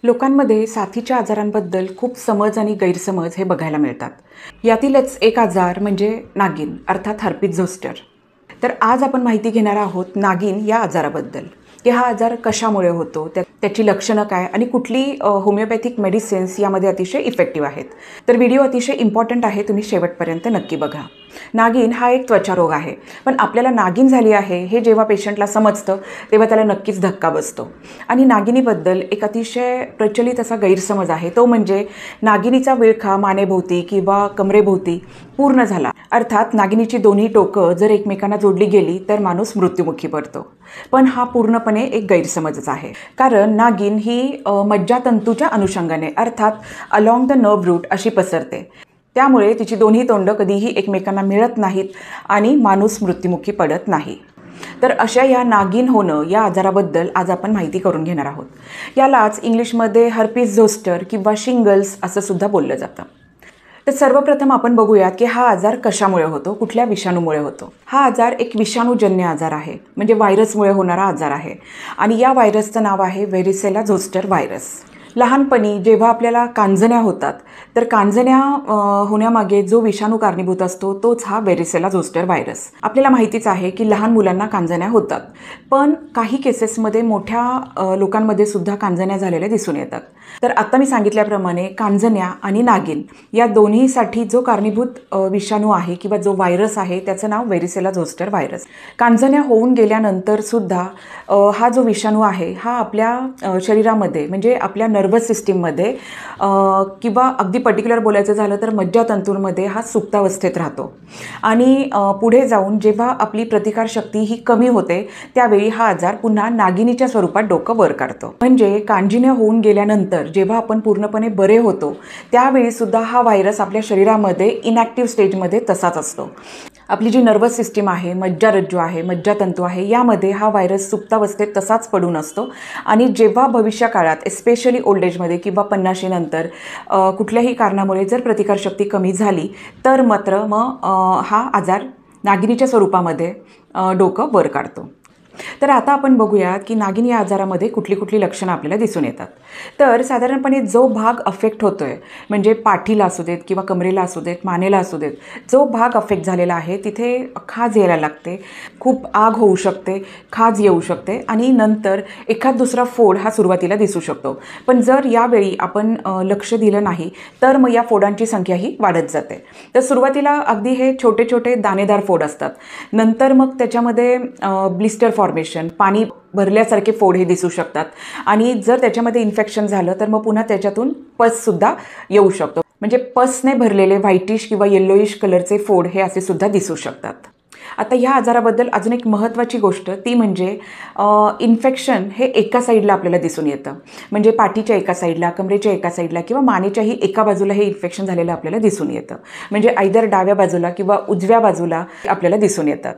लोकांमध्ये साथीच्या आजारांबद्दल खूप समज आणि गैरसमज हे बघायला मिळतात. यातीलच एक आजार म्हणजे नागिन अर्थात हर्पीज झोस्टर. तर आज आपण माहिती घेणार आहोत नागिन या आजाराबद्दल, की हा आजार कशामुळे होतो, त्याची लक्षणं काय आणि कुठली होमिओपॅथिक मेडिसिन्स यामध्ये अतिशय इफेक्टिव्ह आहेत. तर व्हिडिओ अतिशय इम्पॉर्टंट आहे, तुम्ही शेवटपर्यंत नक्की बघा. नागिन हा एक त्वचारोग आहे, पण आपल्याला नागिन झाली आहे हे जेव्हा पेशंटला समजतं तेव्हा त्याला नक्कीच धक्का बसतो. आणि नागिनीबद्दल एक अतिशय प्रचलित असा गैरसमज आहे, तो म्हणजे नागिनीचा विळखा मानेभोवती किंवा कमरेभोवती पूर्ण झाला, अर्थात नागिनीची दोन्ही टोकं जर एकमेकांना जोडली गेली तर माणूस मृत्युमुखी पडतो. पण हा पूर्णपणे एक गैरसमजच आहे, कारण नागिन ही मज्जातंतूच्या अनुषंगाने अर्थात अलॉंग द नर्व रूट अशी पसरते. त्यामुळे तिची दोन्ही तोंड कधीही एकमेकांना मिळत नाहीत आणि माणूस मृत्युमुखी पडत नाही. तर अशा या नागिन होणं या आजाराबद्दल आज आपण माहिती करून घेणार आहोत. यालाच इंग्लिशमध्ये हर्पीज झोस्टर किंवा शिंगल्स असं सुद्धा बोललं जातं. तर सर्वप्रथम आपण बघूयात की हा आजार कशामुळे होतो, कुठल्या विषाणूमुळे होतो. हा आजार एक विषाणूजन्य आजार आहे, म्हणजे व्हायरसमुळे होणारा आजार आहे. आणि या व्हायरसचं नाव आहे व्हेरिसेला झोस्टर व्हायरस. लहानपणी जेव्हा आपल्याला कांजण्या होतात तर कांजण्या होण्यामागे जो विषाणू कारणीभूत असतो तोच हा व्हेरिसेला झोस्टर व्हायरस. आपल्याला माहितीच आहे की लहान मुलांना कांजण्या होतात, पण काही केसेसमध्ये मोठ्या लोकांमध्ये सुद्धा कांजण्या झालेल्या दिसून येतात. तर आता मी सांगितल्याप्रमाणे कांजण्या आणि नागिन या दोन्हीसाठी जो कारणीभूत विषाणू आहे किंवा जो व्हायरस आहे त्याचं नाव व्हेरिसेला झोस्टर व्हायरस. कांजण्या होऊन गेल्यानंतर सुद्धा हा जो विषाणू आहे हा आपल्या शरीरामध्ये म्हणजे आपल्या नर्वस सिस्टीममध्ये किंवा अगदी पर्टिक्युलर बोलायचं झालं तर मज्जातंतूंमध्ये हा सुप्तावस्थेत राहतो. आणि पुढे जाऊन जेव्हा आपली प्रतिकारशक्ती ही कमी होते त्यावेळी हा आजार पुन्हा नागिनीच्या स्वरूपात डोकं वर काढतो. म्हणजे कांजिण्या होऊन गेल्यानंतर जेव्हा आपण पूर्णपणे बरे होतो त्यावेळी सुद्धा हा व्हायरस आपल्या शरीरामध्ये इनॅक्टिव्ह स्टेजमध्ये तसाच असतो. आपली जी नर्वस सिस्टीम आहे, मज्जारज्जू आहे, मज्जातंतू आहे, यामध्ये हा व्हायरस सुप्तावस्थेत तसाच पडून असतो. आणि जेव्हा भविष्य काळात एस्पेशली ओल्ड एजमध्ये किंवा 50 नंतर कुठल्याही कारणामुळे जर प्रतिकारशक्ती कमी झाली तर मात्र मग हा आजार नागिनीच्या स्वरूपामध्ये डोकं वर काढतो. तर आता आपण बघूया की नागिन या आजारामध्ये कुठली कुठली लक्षणं आपल्याला दिसून येतात. तर साधारणपणे जो भाग अफेक्ट होतोय, म्हणजे पाठीला असू देत किंवा कमरेला असू देत, मानेला असू देत, जो भाग अफेक्ट झालेला आहे तिथे खाज यायला लागते, खूप आग होऊ शकते, खाज येऊ शकते आणि नंतर एखाद दुसरा फोड हा सुरुवातीला दिसू शकतो. पण जर यावेळी आपण लक्ष दिलं नाही तर मग या फोडांची संख्याही वाढत जाते. तर सुरुवातीला अगदी हे छोटे छोटे दाणेदार फोड असतात, नंतर मग त्याच्यामध्ये ब्लिस्टर फॉर्मेशन, पाणी भरल्यासारखे फोड हे दिसू शकतात. आणि जर त्याच्यामध्ये इन्फेक्शन झालं तर मग पुन्हा त्याच्यातून पससुद्धा येऊ शकतो. म्हणजे पसने भरलेले व्हाईटिश किंवा येल्लोइश कलरचे फोड हे असे सुद्धा दिसू शकतात. आता ह्या आजाराबद्दल अजून एक महत्त्वाची गोष्ट ती म्हणजे इन्फेक्शन हे एका साईडला आपल्याला दिसून येतं. म्हणजे पाठीच्या एका साईडला, कमरेच्या एका साईडला किंवा मानेच्याही एका बाजूला हे इन्फेक्शन झालेलं आपल्याला दिसून येतं. म्हणजे आयदर डाव्या बाजूला किंवा उजव्या बाजूला आपल्याला दिसून येतात.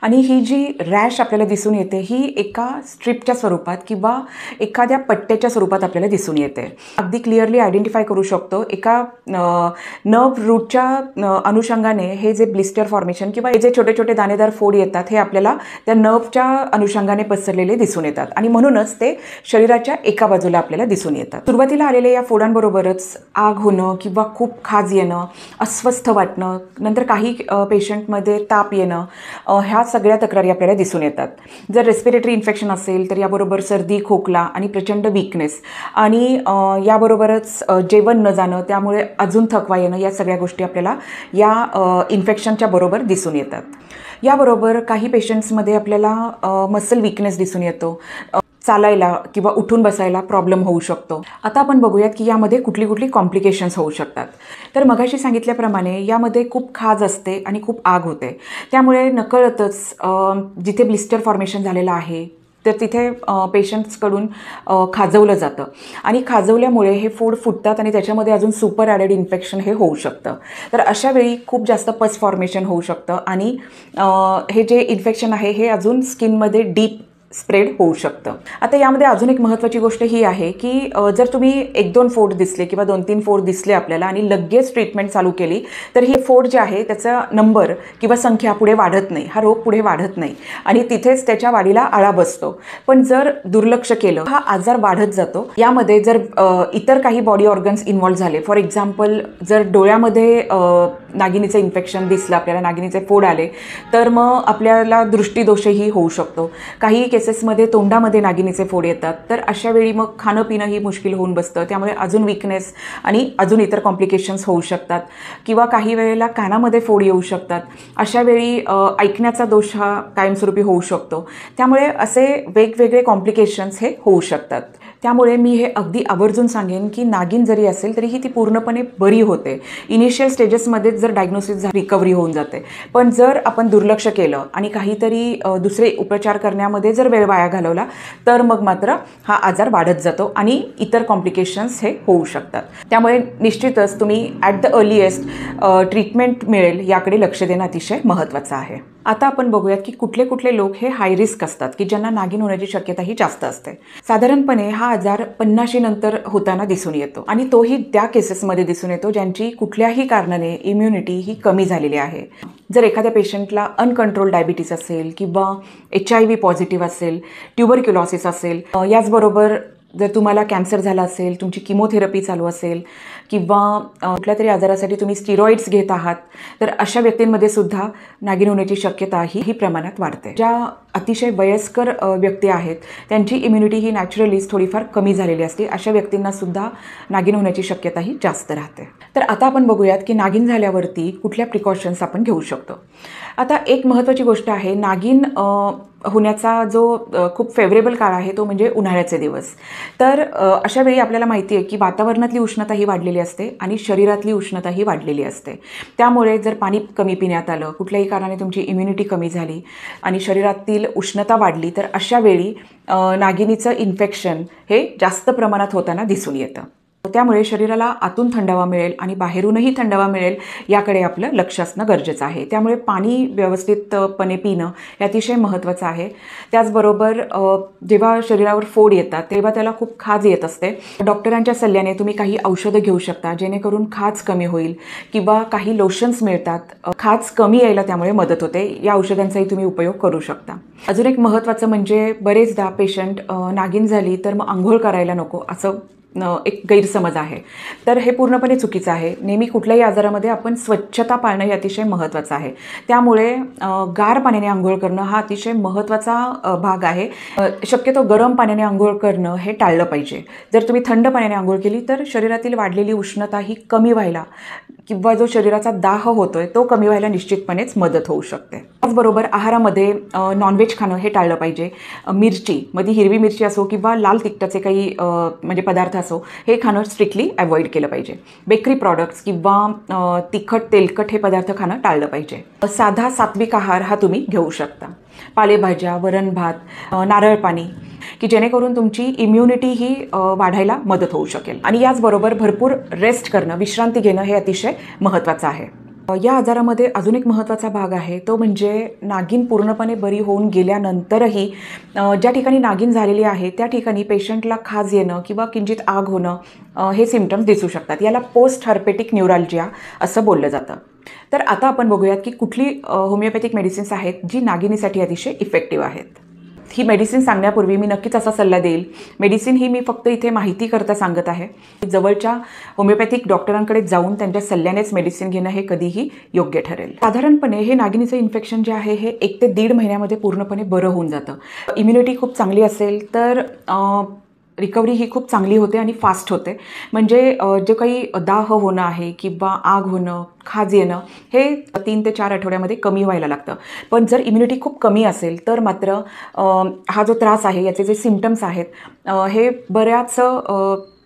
आणि ही जी रॅश आपल्याला दिसून येते ही एका स्ट्रिपच्या स्वरूपात किंवा एखाद्या पट्ट्याच्या स्वरूपात आपल्याला दिसून येते. अगदी क्लिअरली आयडेंटिफाय करू शकतो. एका नर्व रूटच्या अनुषंगाने हे जे ब्लिस्टर फॉर्मेशन किंवा हे जे छोटे छोटे दाणेदार फोड येतात हे आपल्याला त्या नर्वच्या अनुषंगाने पसरलेले दिसून येतात आणि म्हणूनच ते शरीराच्या एका बाजूला आपल्याला दिसून येतात. सुरुवातीला आलेल्या या फोडांबरोबरच आग होणं किंवा खूप खाज येणं, अस्वस्थ वाटणं, नंतर काही पेशंटमध्ये ताप येणं, ह्या सगळ्या तक्रारी आपल्याला दिसून येतात. जर रेस्पिरेटरी इन्फेक्शन असेल तर याबरोबर सर्दी, खोकला आणि प्रचंड वीकनेस आणि याबरोबरच जेवण न जाणं, त्यामुळे अजून थकवा येणं, या सगळ्या गोष्टी आपल्याला या इन्फेक्शनच्या बरोबर दिसून येतात. याबरोबर काही पेशंट्समध्ये आपल्याला मसल वीकनेस दिसून येतो, चालायला किंवा उठून बसायला प्रॉब्लेम होऊ शकतो. आता आपण बघूयात की यामध्ये कुठली कुठली कॉम्प्लिकेशन्स होऊ शकतात. तर मगाशी सांगितल्याप्रमाणे यामध्ये खूप खाज असते आणि खूप आग होते. त्यामुळे नकळतच जिथे ब्लिस्टर फॉर्मेशन झालेलं आहे तर तिथे पेशंट्सकडून खाजवलं जातं आणि खाजवल्यामुळे हे फोड फुटतात आणि त्याच्यामध्ये अजून सुपर ॲडेड इन्फेक्शन हे होऊ शकतं. तर अशा वेळी खूप जास्त पस फॉर्मेशन होऊ शकतं आणि हे जे इन्फेक्शन आहे हे अजून स्किनमध्ये डीप स्प्रेड होऊ शकतं. आता यामध्ये अजून एक महत्त्वाची गोष्ट ही आहे की जर तुम्ही 1-2 फोड दिसले किंवा 2-3 फोड दिसले आपल्याला आणि लगेच ट्रीटमेंट चालू केली तर ही फोड जे आहे त्याचा नंबर किंवा संख्या पुढे वाढत नाही, हा रोग पुढे वाढत नाही आणि तिथेच त्याच्या वाढीला आळा बसतो. पण जर दुर्लक्ष केलं हा आजार वाढत जातो. यामध्ये जर इतर काही बॉडी ऑर्गन्स इन्व्हॉल्व झाले, फॉर एक्झाम्पल जर डोळ्यामध्ये नागिनीचं इन्फेक्शन दिसलं आपल्याला, नागिनीचे फोड आले तर मग आपल्याला दृष्टीदोषही होऊ शकतो. काही केसेसमध्ये तोंडामध्ये नागिनीचे फोड येतात तर अशा वेळी मग खाणं पिणंही मुश्किल होऊन बसतं. त्यामुळे अजून वीकनेस आणि अजून इतर कॉम्प्लिकेशन्स होऊ शकतात किंवा काही वेळेला कानामध्ये फोड येऊ शकतात. अशा वेळी ऐकण्याचा दोष हा कायमस्वरूपी होऊ शकतो. त्यामुळे असे वेगवेगळे कॉम्प्लिकेशन्स हे होऊ शकतात. त्यामुळे मी हे अगदी आवर्जून सांगेन की नागिन जरी असेल तरीही ती पूर्णपणे बरी होते. इनिशियल स्टेजेसमध्येच जर डायग्नोसिस रिकव्हरी होऊन जाते. पण जर आपण दुर्लक्ष केलं आणि काहीतरी दुसरे उपचार करण्यामध्ये जर वेळ वाया घालवला तर मग मात्र हा आजार वाढत जातो आणि इतर कॉम्प्लिकेशन्स हे होऊ शकतात. त्यामुळे निश्चितच तुम्ही ॲट द अर्लिएस्ट ट्रीटमेंट मिळेल याकडे लक्ष देणं अतिशय महत्त्वाचं आहे. आता आपण बघूयात की कुठले कुठले लोक हे हाय रिस्क असतात की ज्यांना नागिन होण्याची शक्यताही जास्त असते. साधारणपणे हा आजार 50 नंतर होताना दिसून येतो आणि तोही त्या केसेसमध्ये दिसून येतो ज्यांची कुठल्याही कारणाने इम्युनिटी ही कमी झालेली आहे. जर एखाद्या पेशंटला अनकंट्रोल डायबिटीस असेल किंवा HIV पॉझिटिव्ह असेल, ट्युबरक्युलोसिस असेल, याचबरोबर जर तुम्हाला कॅन्सर झाला असेल, तुमची किमोथेरपी चालू असेल किंवा कुठल्या तरी आजारासाठी तुम्ही स्टिरॉइड्स घेत आहात तर अशा व्यक्तींमध्ये सुद्धा नागिन होण्याची शक्यता ही प्रमाणात वाढते. ज्या अतिशय वयस्कर व्यक्ती आहेत त्यांची इम्युनिटी ही नॅचरलीच थोडीफार कमी झालेली असते. अशा व्यक्तींना सुद्धा नागिन होण्याची शक्यता ही जास्त राहते. तर आता आपण बघूयात की नागिन झाल्यावरती कुठल्या प्रिकॉशन्स आपण घेऊ शकतो. आता एक महत्त्वाची गोष्ट आहे, नागिन होण्याचा जो खूप फेवरेबल काळ आहे तो म्हणजे उन्हाळ्याचे दिवस. तर अशा वेळी आपल्याला माहिती आहे की वातावरणातली उष्णता ही वाढलेली असते आणि शरीरातली उष्णता ही वाढलेली असते. त्यामुळे जर पाणी कमी पिण्यात आलं, कुठल्याही कारणाने तुमची इम्युनिटी कमी झाली आणि शरीरातील उष्णता वाढली तर अशा वेळी नागिनीचं इन्फेक्शन हे जास्त प्रमाणात होताना दिसून येतं. त्यामुळे शरीराला आतून थंडावा मिळेल आणि बाहेरूनही थंडावा मिळेल याकडे आपलं लक्ष असणं गरजेचं आहे. त्यामुळे पाणी व्यवस्थितपणे पिणं हे अतिशय महत्त्वाचं आहे. त्याचबरोबर जेव्हा शरीरावर फोड येतात तेव्हा त्याला खूप खाज येत असते. डॉक्टरांच्या सल्ल्याने तुम्ही काही औषधं घेऊ शकता जेणेकरून खाज कमी होईल किंवा काही लोशन्स मिळतात, खाज कमी यायला त्यामुळे मदत होते. या औषधांचाही तुम्ही उपयोग करू शकता. अजून एक महत्त्वाचं म्हणजे बरेचदा पेशंट नागिन झाली तर मग आंघोळ करायला नको असं एक गैरसमज आहे. तर हे पूर्णपणे चुकीचं आहे. नेहमी कुठल्याही आजारामध्ये आपण स्वच्छता पाळणं हे अतिशय महत्त्वाचं आहे. त्यामुळे गार पाण्याने आंघोळ करणं हा अतिशय महत्त्वाचा भाग आहे. शक्यतो गरम पाण्याने आंघोळ करणं हे टाळलं पाहिजे. जर तुम्ही थंड पाण्याने आंघोळ केली तर शरीरातील वाढलेली उष्णता ही कमी व्हायला किंवा जो शरीराचा दाह होतोय तो कमी व्हायला निश्चितपणेच मदत होऊ शकते. त्याचबरोबर आहारामध्ये नॉनव्हेज खाणं हे टाळलं पाहिजे. मिरची मध्ये हिरवी मिरची असो किंवा लाल तिखटाचे काही म्हणजे पदार्थ असो हे खाणं स्ट्रिक्टली अवॉइड केलं पाहिजे. बेकरी प्रॉडक्ट्स किंवा तिखट तेलकट हे पदार्थ खाणं टाळलं पाहिजे. साधा सात्विक आहार हा तुम्ही घेऊ शकता. पालेभाज्या, वरण भात, नारळ पाणी की जेणेकरून तुमची इम्युनिटी ही वाढायला मदत होऊ शकेल. आणि याचबरोबर भरपूर रेस्ट करणं, विश्रांती घेणं हे अतिशय महत्त्वाचं आहे. या आजारामध्ये अजून एक महत्त्वाचा भाग आहे तो म्हणजे नागिन पूर्णपणे बरी होऊन गेल्यानंतरही ज्या ठिकाणी नागिन झालेली आहे त्या ठिकाणी पेशंटला खाज येणं किंवा किंचित आग होणं हे सिम्पटम्स दिसू शकतात. याला पोस्ट हर्पेटिक न्यूरॅल्जिया असं बोललं जातं. तर आता आपण बघूयात की कुठली होमिओपॅथिक मेडिसिन्स आहेत जी नागिनीसाठी अतिशय इफेक्टिव्ह आहेत. ही मेडिसिन सांगण्यापूर्वी मी नक्कीच असा सल्ला देईल, मेडिसिन ही मी फक्त इथे माहिती करता सांगत आहे. जवळच्या होमिओपॅथिक डॉक्टरांकडे जाऊन त्यांच्या सल्ल्यानेच मेडिसिन घेणं हे कधीही योग्य ठरेल. साधारणपणे हे नागिनीचं इन्फेक्शन जे आहे हे 1 ते 1.5 महिन्यामध्ये पूर्णपणे बरं होऊन जातं. इम्युनिटी खूप चांगली असेल तर रिकव्हरी ही खूप चांगली होते आणि फास्ट होते. म्हणजे जे काही दाह होणं आहे किंवा आग होणं, खाज येणं हे 3 ते 4 आठवड्यामध्ये कमी व्हायला लागतं. पण जर इम्युनिटी खूप कमी असेल तर मात्र हा जो त्रास आहे याचे जे सिम्पटम्स आहेत हे बऱ्याच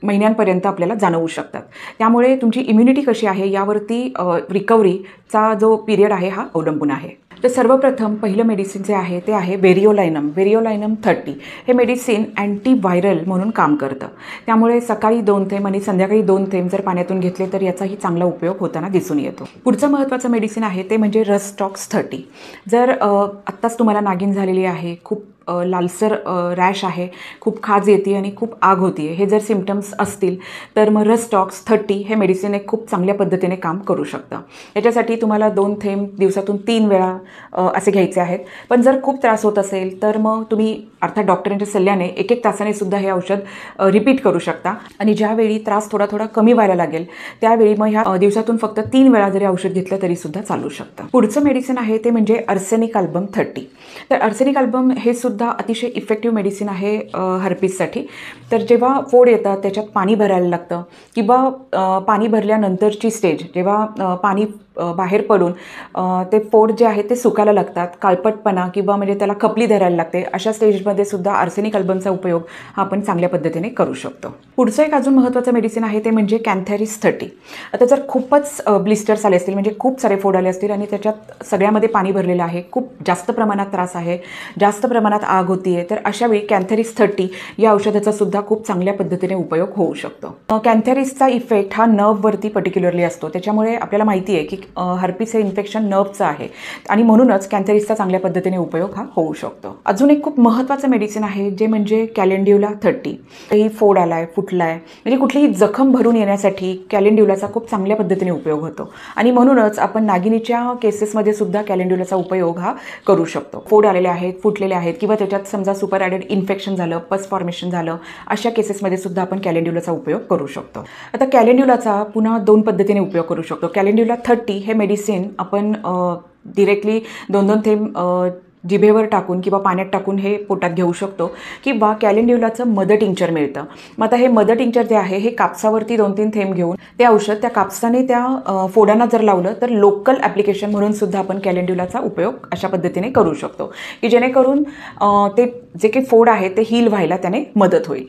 महिन्यांपर्यंत आपल्याला जाणवू शकतात. त्यामुळे तुमची इम्युनिटी कशी आहे यावरती रिकव्हरीचा जो पिरियड आहे हा अवलंबून आहे. तर सर्वप्रथम पहिलं मेडिसिन जे आहे ते आहे व्हेरिओलायनम 30. हे मेडिसिन अँटीव्हायरल म्हणून काम करतं. त्यामुळे सकाळी 2 थेंब आणि संध्याकाळी 2 थेंब जर पाण्यातून घेतले तर याचाही चांगला उपयोग होताना दिसून येतो. पुढचं महत्त्वाचं मेडिसिन आहे ते म्हणजे रस्टॉक्स 30. जर आत्ताच तुम्हाला नागिन झालेली आहे, खूप लालसर रॅश आहे, खूप खाज येते आणि खूप आग होती हे जर सिम्पटम्स असतील तर मग रस्टॉक्स 30 हे मेडिसिन एक खूप चांगल्या पद्धतीने काम करू शकतं. याच्यासाठी तुम्हाला 2 थेंब दिवसातून 3 वेळा असे घ्यायचे आहेत. पण जर खूप त्रास होत असेल तर मग तुम्ही अर्थात डॉक्टरांच्या सल्ल्याने 1-1 तासाने सुद्धा हे औषध रिपीट करू शकता आणि ज्यावेळी त्रास थोडा थोडा कमी व्हायला लागेल त्यावेळी मग ह्या दिवसातून फक्त 3 वेळा जरी औषध घेतलं तरी सुद्धा चालू शकतं. पुढचं मेडिसिन आहे ते म्हणजे अर्सेनिक अल्बम 30. तर अर्सेनिक अल्बम हे सुद्धा अतिशय इफेक्टिव्ह मेडिसिन आहे हर्पीससाठी. तर जेव्हा फोड येतात त्याच्यात पाणी भरायला लागतं किंवा पाणी भरल्यानंतरची स्टेज जेव्हा पाणी बाहेर पडून ते फोड जे आहे ते सुकायला लागतात, काळपटपणा किंवा म्हणजे त्याला खपली धरायला लागते, अशा स्टेजमध्ये सुद्धा अर्सेनिक अल्बमचा उपयोग हा आपण चांगल्या पद्धतीने करू शकतो. पुढचं एक अजून महत्त्वाचं मेडिसिन आहे ते म्हणजे कॅन्थॅरिस 30. आता जर खूपच ब्लिस्टर्स आले असतील, म्हणजे खूप सारे फोड आले असतील आणि त्याच्यात सगळ्यामध्ये पाणी भरलेलं आहे, खूप जास्त प्रमाणात त्रास आहे, जास्त प्रमाणात आग होती आहे, तर अशावेळी कॅन्थॅरिस 30 या औषधाचा सुद्धा खूप चांगल्या पद्धतीने उपयोग होऊ शकतो. कॅन्थॅरिसचा इफेक्ट हा नर्ववरती पर्टिक्युलरली असतो. त्याच्यामुळे आपल्याला माहिती आहे की हर्पीस हे इन्फेक्शन नर्वचं आहे आणि म्हणूनच कॅन्थॅरिसचा चांगल्या पद्धतीने उपयोग हा होऊ शकतो. अजून एक खूप महत्त्वाचं मेडिसिन आहे जे म्हणजे कॅलेंड्युला 30. काही फोड आलाय, फुटलाय, म्हणजे कुठलीही जखम भरून येण्यासाठी कॅलेंड्युलाचा खूप चांगल्या पद्धतीने उपयोग होतो आणि म्हणूनच आपण नागिनीच्या केसेसमध्ये सुद्धा कॅलेंड्युलाचा उपयोग हा करू शकतो. फोड आलेले आहेत, फुटलेले आहेत किंवा त्याच्यात समजा सुपर ॲडेड इन्फेक्शन झालं, पस फॉर्मेशन झालं, अशा केसेसमध्ये सुद्धा आपण कॅलेंड्युलाचा उपयोग करू शकतो. आता कॅलेंड्युलाचा पुन्हा 2 पद्धतीने उपयोग करू शकतो. कॅलेंड्युला 30 हे मेडिसिन आपण डिरेक्टली 2-2 थेंब जिभेवर टाकून किंवा पाण्यात टाकून हे पोटात घेऊ शकतो किंवा कॅलेंड्युलाचं मदर टिंक्चर मिळतं. मग आता हे मदर टिंक्चर जे आहे हे कापसावरती 2-3 थेंब घेऊन ते औषध त्या कापसाने त्या फोडांना जर लावलं तर लोकल ॲप्लिकेशन म्हणून सुद्धा आपण कॅलेंड्युलाचा उपयोग अशा पद्धतीने करू शकतो की जेणेकरून ते जे काही फोड आहे ते हील व्हायला त्याने मदत होईल.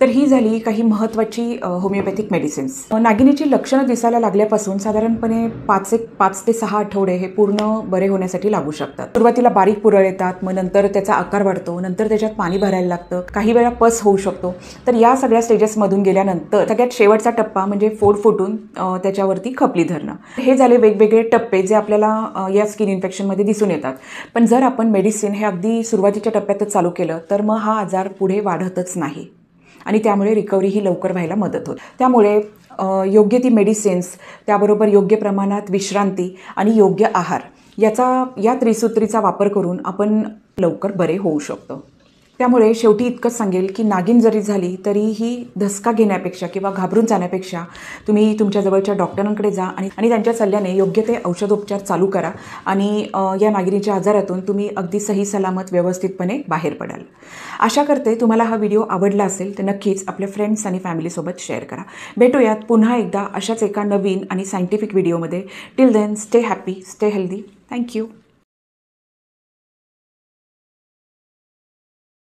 तर ही झाली काही महत्त्वाची होमिओपॅथिक मेडिसिन्स. नागिनीची लक्षणं दिसायला लागल्यापासून साधारणपणे 5 ते 6 आठवडे हे पूर्ण बरे होण्यासाठी लागू शकतात. सुरुवातीला बारीक पुरळ येतात, मग नंतर त्याचा आकार वाढतो, नंतर त्याच्यात पाणी भरायला लागतं, काही वेळा पस होऊ शकतो. तर या सगळ्या स्टेजेसमधून गेल्यानंतर सगळ्यात शेवटचा टप्पा म्हणजे फोड फुटून त्याच्यावरती खपली धरणं. हे झाले वेगवेगळे टप्पे जे आपल्याला या स्किन इन्फेक्शनमध्ये दिसून येतात. पण जर आपण मेडिसिन हे अगदी सुरुवातीच्या टप्प्यातच चालू केलं तर मग हा आजार पुढे वाढतच नाही आणि त्यामुळे रिकव्हरी ही लवकर व्हायला मदत होते. त्यामुळे योग्य ती मेडिसिन्स, त्याबरोबर योग्य प्रमाणात विश्रांती आणि योग्य आहार या त्रिसूत्रीचा वापर करून आपण लवकर बरे होऊ शकतो. त्यामुळे शेवटी इतकंच सांगेल की नागिन जरी झाली तरीही धसका घेण्यापेक्षा किंवा घाबरून जाण्यापेक्षा तुम्ही तुमच्या जवळच्या डॉक्टरांकडे जा आणि त्यांच्या सल्ल्याने योग्य ते औषधोपचार चालू करा आणि या नागिनीच्या आजारातून तुम्ही अगदी सही सलामत व्यवस्थितपणे बाहेर पडाल. आशा करते तुम्हाला हा व्हिडिओ आवडला असेल तर नक्कीच आपल्या फ्रेंड्स आणि फॅमिलीसोबत शेअर करा. भेटूयात पुन्हा एकदा अशाच एका नवीन आणि सायंटिफिक व्हिडिओमध्ये. Till then stay happy, stay healthy. Thank you.